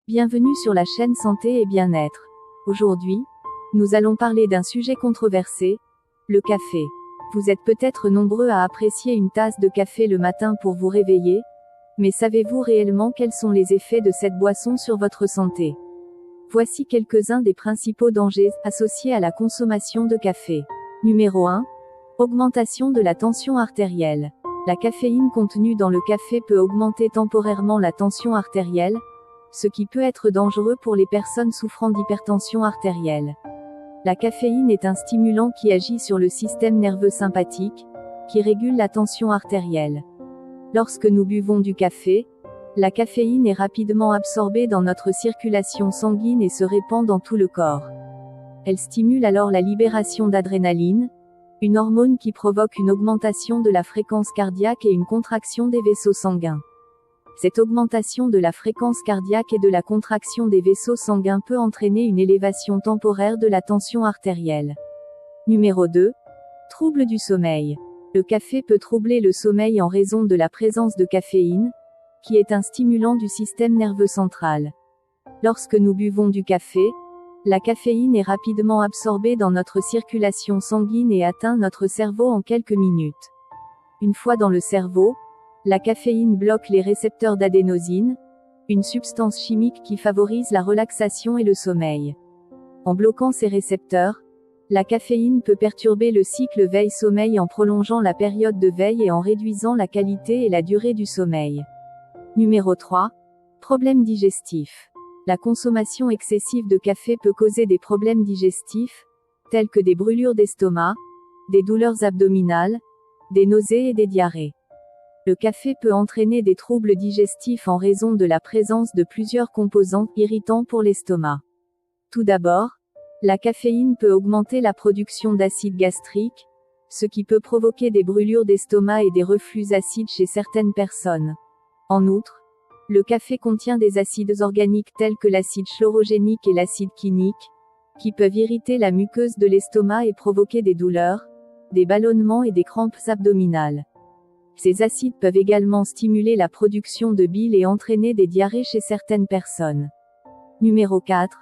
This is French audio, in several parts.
Bienvenue sur la chaîne Santé et Bien-être. Aujourd'hui, nous allons parler d'un sujet controversé, le café. Vous êtes peut-être nombreux à apprécier une tasse de café le matin pour vous réveiller, mais savez-vous réellement quels sont les effets de cette boisson sur votre santé? Voici quelques-uns des principaux dangers associés à la consommation de café. Numéro 1. Augmentation de la tension artérielle. La caféine contenue dans le café peut augmenter temporairement la tension artérielle, ce qui peut être dangereux pour les personnes souffrant d'hypertension artérielle. La caféine est un stimulant qui agit sur le système nerveux sympathique, qui régule la tension artérielle. Lorsque nous buvons du café, la caféine est rapidement absorbée dans notre circulation sanguine et se répand dans tout le corps. Elle stimule alors la libération d'adrénaline, une hormone qui provoque une augmentation de la fréquence cardiaque et une contraction des vaisseaux sanguins. Cette augmentation de la fréquence cardiaque et de la contraction des vaisseaux sanguins peut entraîner une élévation temporaire de la tension artérielle. Numéro 2. Trouble du sommeil. Le café peut troubler le sommeil en raison de la présence de caféine, qui est un stimulant du système nerveux central. Lorsque nous buvons du café, la caféine est rapidement absorbée dans notre circulation sanguine et atteint notre cerveau en quelques minutes. Une fois dans le cerveau, la caféine bloque les récepteurs d'adénosine, une substance chimique qui favorise la relaxation et le sommeil. En bloquant ces récepteurs, la caféine peut perturber le cycle veille-sommeil en prolongeant la période de veille et en réduisant la qualité et la durée du sommeil. Numéro 3. Problèmes digestifs. La consommation excessive de café peut causer des problèmes digestifs, tels que des brûlures d'estomac, des douleurs abdominales, des nausées et des diarrhées. Le café peut entraîner des troubles digestifs en raison de la présence de plusieurs composants irritants pour l'estomac. Tout d'abord, la caféine peut augmenter la production d'acide gastrique, ce qui peut provoquer des brûlures d'estomac et des reflux acides chez certaines personnes. En outre, le café contient des acides organiques tels que l'acide chlorogénique et l'acide quinique, qui peuvent irriter la muqueuse de l'estomac et provoquer des douleurs, des ballonnements et des crampes abdominales. Ces acides peuvent également stimuler la production de bile et entraîner des diarrhées chez certaines personnes. Numéro 4.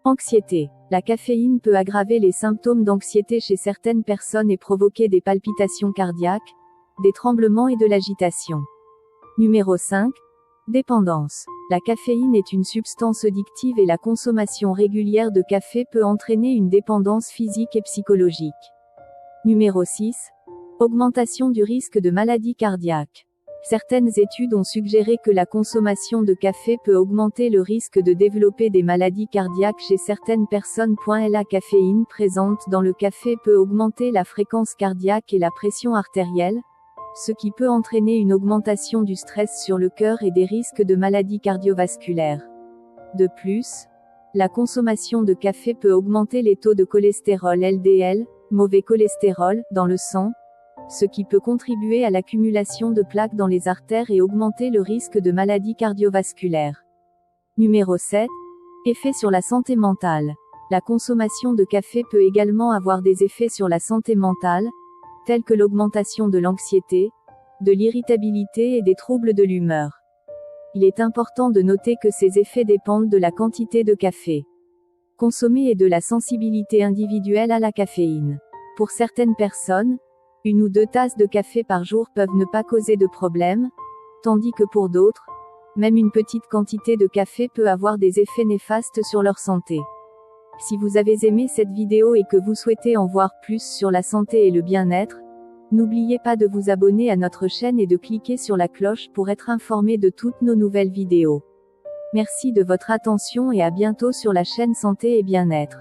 Anxiété. La caféine peut aggraver les symptômes d'anxiété chez certaines personnes et provoquer des palpitations cardiaques, des tremblements et de l'agitation. Numéro 5. Dépendance. La caféine est une substance addictive et la consommation régulière de café peut entraîner une dépendance physique et psychologique. Numéro 6. Augmentation du risque de maladies cardiaques. Certaines études ont suggéré que la consommation de café peut augmenter le risque de développer des maladies cardiaques chez certaines personnes. La caféine présente dans le café peut augmenter la fréquence cardiaque et la pression artérielle, ce qui peut entraîner une augmentation du stress sur le cœur et des risques de maladies cardiovasculaires. De plus, la consommation de café peut augmenter les taux de cholestérol LDL, mauvais cholestérol, dans le sang, ce qui peut contribuer à l'accumulation de plaques dans les artères et augmenter le risque de maladies cardiovasculaires. Numéro 7. Effets sur la santé mentale. La consommation de café peut également avoir des effets sur la santé mentale, tels que l'augmentation de l'anxiété, de l'irritabilité et des troubles de l'humeur. Il est important de noter que ces effets dépendent de la quantité de café consommée et de la sensibilité individuelle à la caféine. Pour certaines personnes, 1 ou 2 tasses de café par jour peuvent ne pas causer de problème, tandis que pour d'autres, même une petite quantité de café peut avoir des effets néfastes sur leur santé. Si vous avez aimé cette vidéo et que vous souhaitez en voir plus sur la santé et le bien-être, n'oubliez pas de vous abonner à notre chaîne et de cliquer sur la cloche pour être informé de toutes nos nouvelles vidéos. Merci de votre attention et à bientôt sur la chaîne Santé et Bien-être.